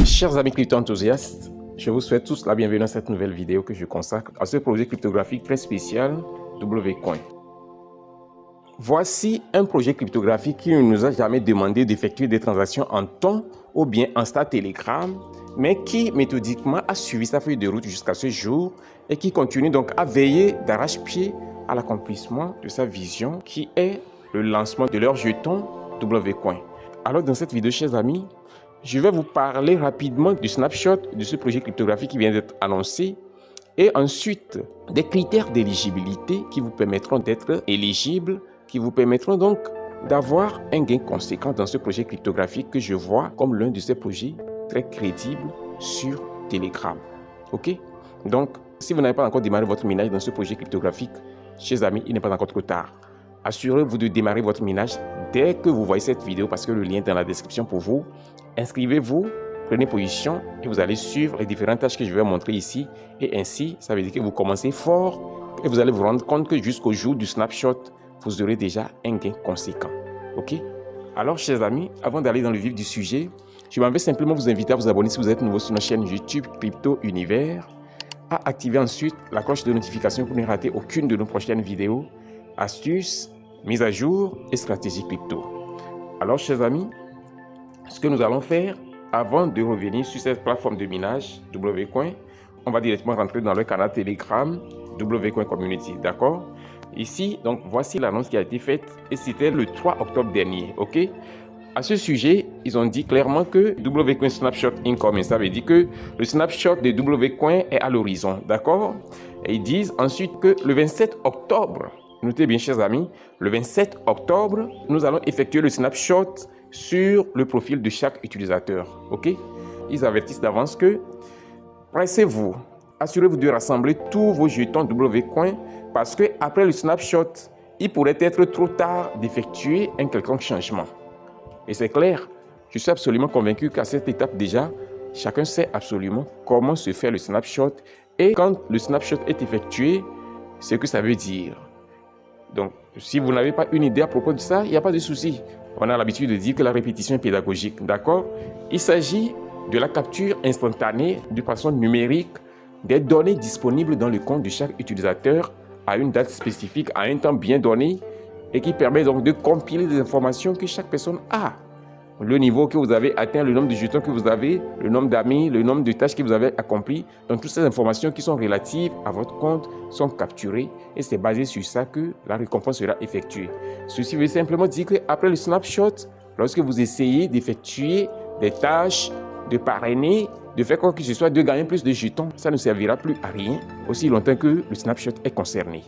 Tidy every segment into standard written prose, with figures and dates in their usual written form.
Chers amis crypto-enthousiastes, je vous souhaite tous la bienvenue à cette nouvelle vidéo que je consacre à ce projet cryptographique très spécial Wcoin. Voici un projet cryptographique qui ne nous a jamais demandé d'effectuer des transactions en temps ou bien en stade Telegram, mais qui méthodiquement a suivi sa feuille de route jusqu'à ce jour et qui continue donc à veiller d'arrache-pied à l'accomplissement de sa vision qui est le lancement de leur jeton Wcoin. Alors dans cette vidéo, chers amis, je vais vous parler rapidement du snapshot de ce projet cryptographique qui vient d'être annoncé et ensuite des critères d'éligibilité qui vous permettront d'être éligible, qui vous permettront donc d'avoir un gain conséquent dans ce projet cryptographique que je vois comme l'un de ces projets très crédibles sur Telegram. Ok? Donc, si vous n'avez pas encore démarré votre minage dans ce projet cryptographique, chers amis, il n'est pas encore trop tard. Assurez-vous de démarrer votre minage dès que vous voyez cette vidéo parce que le lien est dans la description pour vous. Inscrivez-vous, prenez position et vous allez suivre les différentes tâches que je vais montrer ici. Et ainsi, ça veut dire que vous commencez fort et vous allez vous rendre compte que jusqu'au jour du snapshot, vous aurez déjà un gain conséquent. Ok? Alors, chers amis, avant d'aller dans le vif du sujet, je m'en vais simplement vous inviter à vous abonner si vous êtes nouveau sur notre chaîne YouTube Crypto Univers, à activer ensuite la cloche de notification pour ne rater aucune de nos prochaines vidéos, astuces, mises à jour et stratégies crypto. Alors, chers amis, ce que nous allons faire, avant de revenir sur cette plateforme de minage Wcoin, on va directement rentrer dans le canal Telegram Wcoin Community, d'accord? Ici, donc, voici l'annonce qui a été faite et c'était le 3 octobre dernier, ok? À ce sujet, ils ont dit clairement que Wcoin Snapshot Incoming, ça veut dire que le snapshot de Wcoin est à l'horizon, d'accord? Et ils disent ensuite que le 27 octobre, notez bien chers amis, le 27 octobre, nous allons effectuer le snapshot sur le profil de chaque utilisateur, ok? Ils avertissent d'avance que pressez-vous, assurez-vous de rassembler tous vos jetons Wcoin parce que après le snapshot, il pourrait être trop tard d'effectuer un quelconque changement. Et c'est clair, je suis absolument convaincu qu'à cette étape déjà, chacun sait absolument comment se fait le snapshot et quand le snapshot est effectué, ce que ça veut dire. Donc, si vous n'avez pas une idée à propos de ça, il n'y a pas de souci. On a l'habitude de dire que la répétition est pédagogique, d'accord? Il s'agit de la capture instantanée de façon numérique des données disponibles dans le compte de chaque utilisateur à une date spécifique, à un temps bien donné et qui permet donc de compiler des informations que chaque personne a. Le niveau que vous avez atteint, le nombre de jetons que vous avez, le nombre d'amis, le nombre de tâches que vous avez accomplies. Donc, toutes ces informations qui sont relatives à votre compte sont capturées et c'est basé sur ça que la récompense sera effectuée. Ceci veut simplement dire qu'après le snapshot, lorsque vous essayez d'effectuer des tâches, de parrainer, de faire quoi que ce soit, de gagner plus de jetons, ça ne servira plus à rien aussi longtemps que le snapshot est concerné.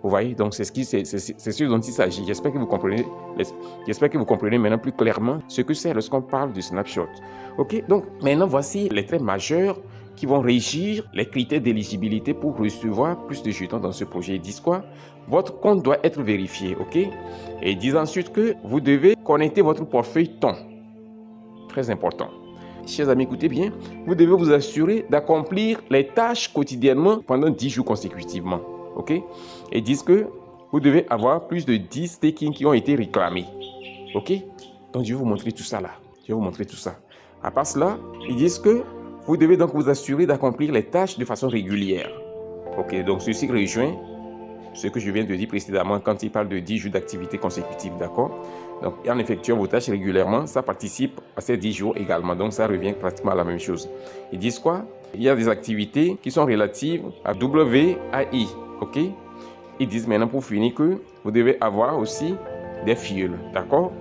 Vous voyez, donc c'est ce dont il s'agit. J'espère que vous comprenez maintenant plus clairement ce que c'est lorsqu'on parle de snapshot. Ok, donc maintenant voici les traits majeurs qui vont régir les critères d'éligibilité pour recevoir plus de jetons dans ce projet. Ils disent quoi? Votre compte doit être vérifié, ok? Et ils disent ensuite que vous devez connecter votre portefeuille temps. Très important. Chers amis, écoutez bien, vous devez vous assurer d'accomplir les tâches quotidiennement pendant 10 jours consécutivement. Ok? Et disent que vous devez avoir plus de 10 stakings qui ont été réclamés. Ok? Donc, je vais vous montrer tout ça là. Je vais vous montrer tout ça. À part cela, ils disent que vous devez donc vous assurer d'accomplir les tâches de façon régulière. Ok? Donc, ceci rejoint ce que je viens de dire précédemment quand il parle de 10 jours d'activité consécutive. D'accord? Donc, en effectuant vos tâches régulièrement, ça participe à ces 10 jours également. Donc, ça revient pratiquement à la même chose. Ils disent quoi? Il y a des activités qui sont relatives à WAI. Ok? Ils disent maintenant pour finir que vous devez avoir aussi des fioles. D'accord?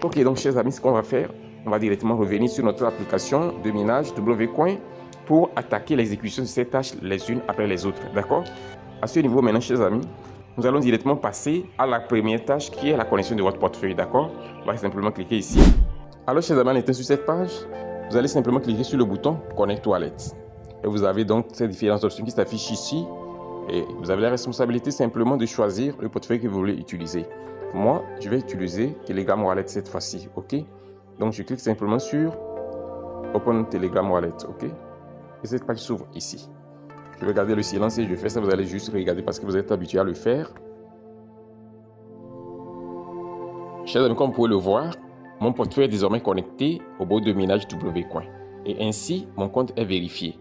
Ok, donc chers amis, ce qu'on va faire, on va directement revenir sur notre application de minage Wcoin pour attaquer l'exécution de ces tâches les unes après les autres. D'accord? À ce niveau maintenant, chers amis, nous allons directement passer à la première tâche qui est la connexion de votre portefeuille. D'accord? On va simplement cliquer ici. Alors, chers amis, en étant sur cette page, vous allez simplement cliquer sur le bouton Connect Wallet. Et vous avez donc ces différentes options qui s'affichent ici. Et vous avez la responsabilité simplement de choisir le portefeuille que vous voulez utiliser. Moi, je vais utiliser Telegram Wallet cette fois-ci, ok? Donc, je clique simplement sur Open Telegram Wallet, ok? Et cette page s'ouvre ici. Je vais garder le silence et je fais ça, vous allez juste regarder parce que vous êtes habitué à le faire. Chers amis, comme vous pouvez le voir, mon portefeuille est désormais connecté au bot de minage Wcoin. Et ainsi, mon compte est vérifié.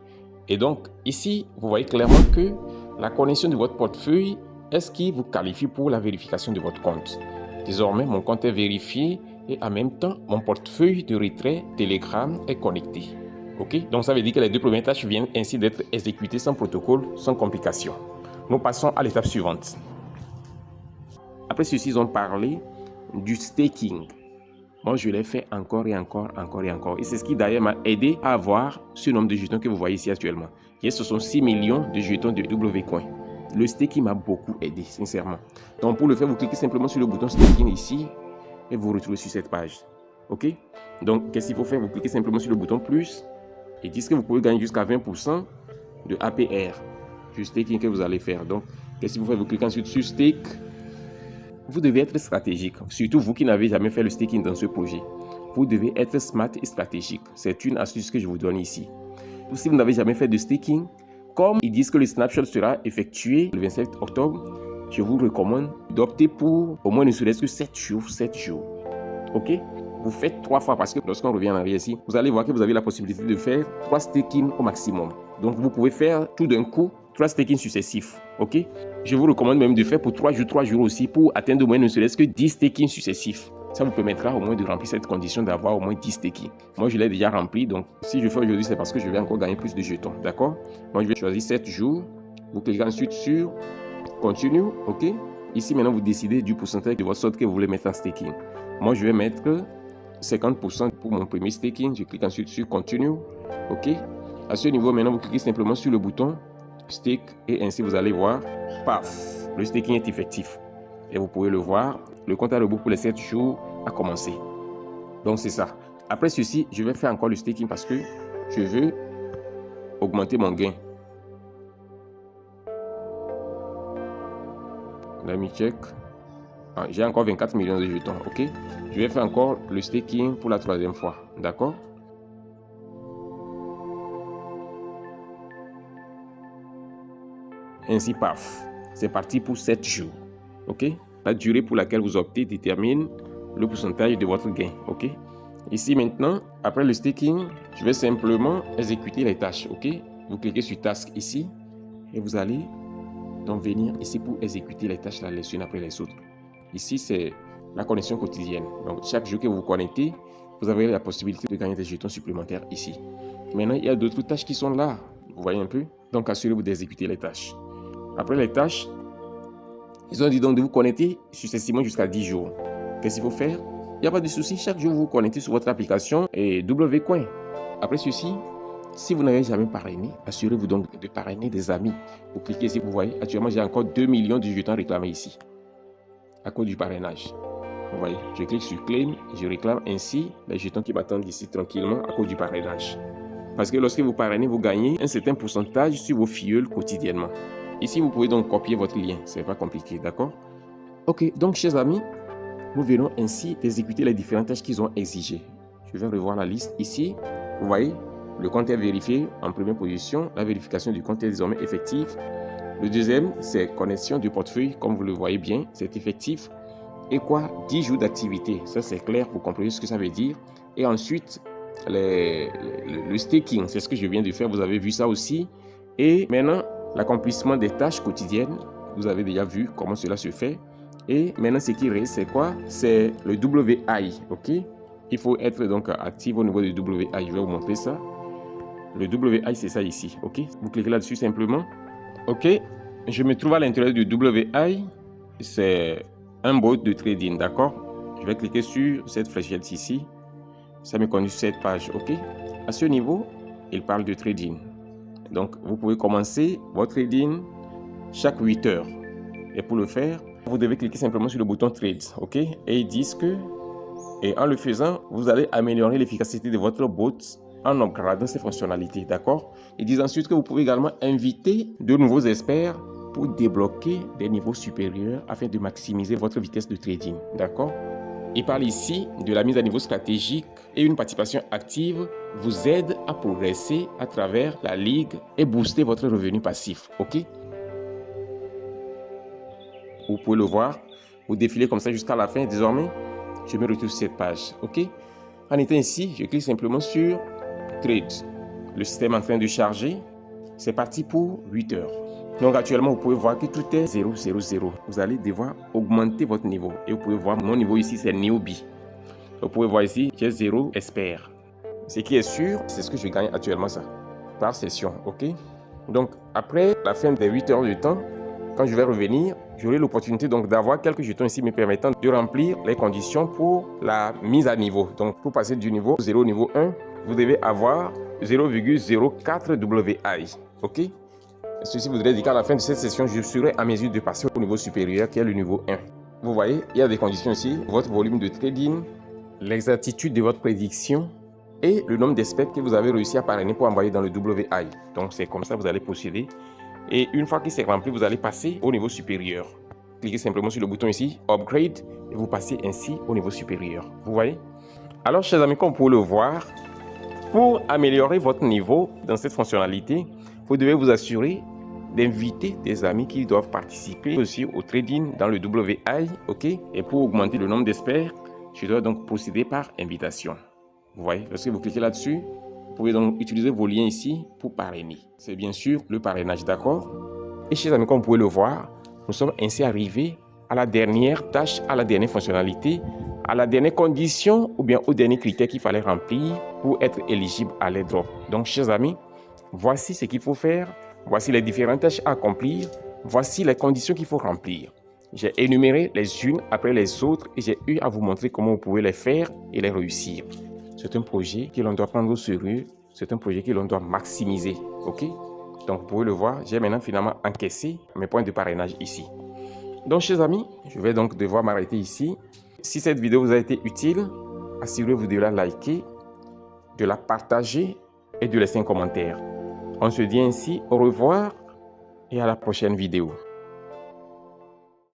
Et donc, ici, vous voyez clairement que la connexion de votre portefeuille est ce qui vous qualifie pour la vérification de votre compte. Désormais, mon compte est vérifié et en même temps, mon portefeuille de retrait Telegram est connecté. Ok? Donc, ça veut dire que les deux premières tâches viennent ainsi d'être exécutées sans protocole, sans complication. Nous passons à l'étape suivante. Après ceci, ils ont parlé du staking. Moi, je l'ai fait encore et encore. Et c'est ce qui d'ailleurs m'a aidé à avoir ce nombre de jetons que vous voyez ici actuellement. Et ce sont 6 millions de jetons de WCoin. Le staking m'a beaucoup aidé, sincèrement. Donc, pour le faire, vous cliquez simplement sur le bouton staking ici et vous vous retrouvez sur cette page. OK? Donc, qu'est-ce qu'il faut faire? Vous cliquez simplement sur le bouton plus et dites que vous pouvez gagner jusqu'à 20% de APR du staking que vous allez faire. Donc, qu'est-ce qu'il faut faire? Vous cliquez ensuite sur stake. Vous devez être stratégique, surtout vous qui n'avez jamais fait le staking dans ce projet. Vous devez être smart et stratégique. C'est une astuce que je vous donne ici. Si vous n'avez jamais fait de staking, comme ils disent que le snapshot sera effectué le 27 octobre, je vous recommande d'opter pour au moins ne serait-ce que 7 jours. Ok? Vous faites 3 fois parce que lorsqu'on revient en arrière ici, vous allez voir que vous avez la possibilité de faire 3 stakings au maximum. Donc vous pouvez faire tout d'un coup 3 stakings successifs. Ok? Je vous recommande même de faire pour 3 jours aussi pour atteindre au moins ne serait-ce que 10 stakings successifs. Ça vous permettra au moins de remplir cette condition d'avoir au moins 10 stakings. Moi, je l'ai déjà rempli, donc si je fais aujourd'hui, c'est parce que je vais encore gagner plus de jetons. D'accord? Moi, je vais choisir 7 jours. Vous cliquez ensuite sur Continue. Ok? Ici, maintenant, vous décidez du pourcentage de votre sorte que vous voulez mettre en staking. Moi, je vais mettre 50% pour mon premier staking. Je clique ensuite sur Continue. Ok? À ce niveau, maintenant, vous cliquez simplement sur le bouton Stake et ainsi, vous allez voir, paf, le staking est effectif. Et vous pouvez le voir, le compte à rebours pour les 7 jours a commencé. Donc, c'est ça. Après ceci, je vais faire encore le staking parce que je veux augmenter mon gain. Let me check. J'ai encore 24 millions de jetons, ok? Je vais faire encore le staking pour la 3e fois, d'accord? Ainsi, paf, c'est parti pour 7 jours, ok? La durée pour laquelle vous optez détermine le pourcentage de votre gain, ok? Ici maintenant, après le staking, je vais simplement exécuter les tâches, ok? Vous cliquez sur Task ici et vous allez donc venir ici pour exécuter les tâches les unes après les autres. Ici, c'est la connexion quotidienne. Donc, chaque jour que vous vous connectez, vous avez la possibilité de gagner des jetons supplémentaires ici. Maintenant, il y a d'autres tâches qui sont là. Vous voyez un peu? Donc, assurez-vous d'exécuter les tâches. Après les tâches, ils ont dit donc de vous connecter successivement jusqu'à 10 jours. Qu'est-ce qu'il faut faire? Il n'y a pas de souci. Chaque jour, vous vous connectez sur votre application et WCoin. Après ceci, si vous n'avez jamais parrainé, assurez-vous donc de parrainer des amis. Vous cliquez ici, vous voyez, actuellement, j'ai encore 2 millions de jetons réclamés ici à cause du parrainage. Vous voyez, je clique sur Claim, je réclame ainsi les jetons qui m'attendent ici tranquillement à cause du parrainage. Parce que lorsque vous parrainez, vous gagnez un certain pourcentage sur vos filleuls quotidiennement. Ici, vous pouvez donc copier votre lien, c'est pas compliqué, d'accord? Ok, donc chers amis, nous venons ainsi d'exécuter les différentes tâches qu'ils ont exigées. Je vais revoir la liste ici. Vous voyez, le compte est vérifié en première position. La vérification du compte est désormais effective. Le deuxième, c'est connexion du portefeuille. Comme vous le voyez bien, c'est effectif. Et quoi? 10 jours d'activité. Ça, c'est clair pour comprendre ce que ça veut dire. Et ensuite, le staking, c'est ce que je viens de faire. Vous avez vu ça aussi. Et maintenant, l'accomplissement des tâches quotidiennes. Vous avez déjà vu comment cela se fait. Et maintenant, ce qui reste, c'est quoi? C'est le WI, ok? Il faut être donc actif au niveau du WI. Je vais vous montrer ça. Le WI, c'est ça ici, ok? Vous cliquez là-dessus simplement. Ok, je me trouve à l'intérieur du WI. C'est un bot de trading, d'accord? Je vais cliquer sur cette fléchette ici. Ça me conduit sur cette page, ok? À ce niveau, il parle de trading. Donc, vous pouvez commencer votre trading chaque 8 heures. Et pour le faire, vous devez cliquer simplement sur le bouton Trade, ok? Et ils disent que, et en le faisant, vous allez améliorer l'efficacité de votre bot en upgradant ses fonctionnalités, d'accord? Ils disent ensuite que vous pouvez également inviter de nouveaux experts pour débloquer des niveaux supérieurs afin de maximiser votre vitesse de trading, d'accord? Il parle ici de la mise à niveau stratégique et une participation active vous aide à progresser à travers la ligue et booster votre revenu passif, ok? Vous pouvez le voir, vous défilez comme ça jusqu'à la fin. Désormais, je me retrouve sur cette page, ok? En étant ici, je clique simplement sur Upgrade. Le système est en train de charger. C'est parti pour 8 heures. Donc actuellement, vous pouvez voir que tout est 0, 0, 0. Vous allez devoir augmenter votre niveau. Et vous pouvez voir mon niveau ici, c'est Newbie. Vous pouvez voir ici, j'ai 0 expert. Ce qui est sûr, c'est ce que je gagne actuellement ça. Par session, ok? Donc après la fin des 8 heures de temps, quand je vais revenir, j'aurai l'opportunité donc d'avoir quelques jetons ici me permettant de remplir les conditions pour la mise à niveau. Donc pour passer du niveau 0 au niveau 1, vous devez avoir 0,04 WI, ok? Ceci voudrait dire qu'à la fin de cette session, je serai à mesure de passer au niveau supérieur qui est le niveau 1. Vous voyez, il y a des conditions ici, votre volume de trading, l'exactitude de votre prédiction et le nombre d'espèces que vous avez réussi à parrainer pour envoyer dans le WI. Donc c'est comme ça que vous allez procéder. Et une fois que c'est rempli, vous allez passer au niveau supérieur. Cliquez simplement sur le bouton ici, Upgrade, et vous passez ainsi au niveau supérieur. Vous voyez? Alors, chers amis, comme vous pouvez le voir, pour améliorer votre niveau dans cette fonctionnalité, vous devez vous assurer d'inviter des amis qui doivent participer aussi au trading dans le WI, ok? Et pour augmenter le nombre d'experts, je dois donc procéder par invitation. Vous voyez, lorsque vous cliquez là-dessus, vous pouvez donc utiliser vos liens ici pour parrainer. C'est bien sûr le parrainage, d'accord? Et chers amis, comme vous pouvez le voir, nous sommes ainsi arrivés à la dernière tâche, à la dernière fonctionnalité, à la dernière condition ou bien au dernier critère qu'il fallait remplir pour être éligible à l'airdrop. Donc, chers amis, voici ce qu'il faut faire. Voici les différentes tâches à accomplir. Voici les conditions qu'il faut remplir. J'ai énuméré les unes après les autres et j'ai eu à vous montrer comment vous pouvez les faire et les réussir. C'est un projet que l'on doit prendre au sérieux. C'est un projet que l'on doit maximiser. Ok? Donc, vous pouvez le voir, j'ai maintenant finalement encaissé mes points de parrainage ici. Donc, chers amis, je vais donc devoir m'arrêter ici. Si cette vidéo vous a été utile, assurez-vous de la liker, de la partager et de laisser un commentaire. On se dit ainsi au revoir et à la prochaine vidéo.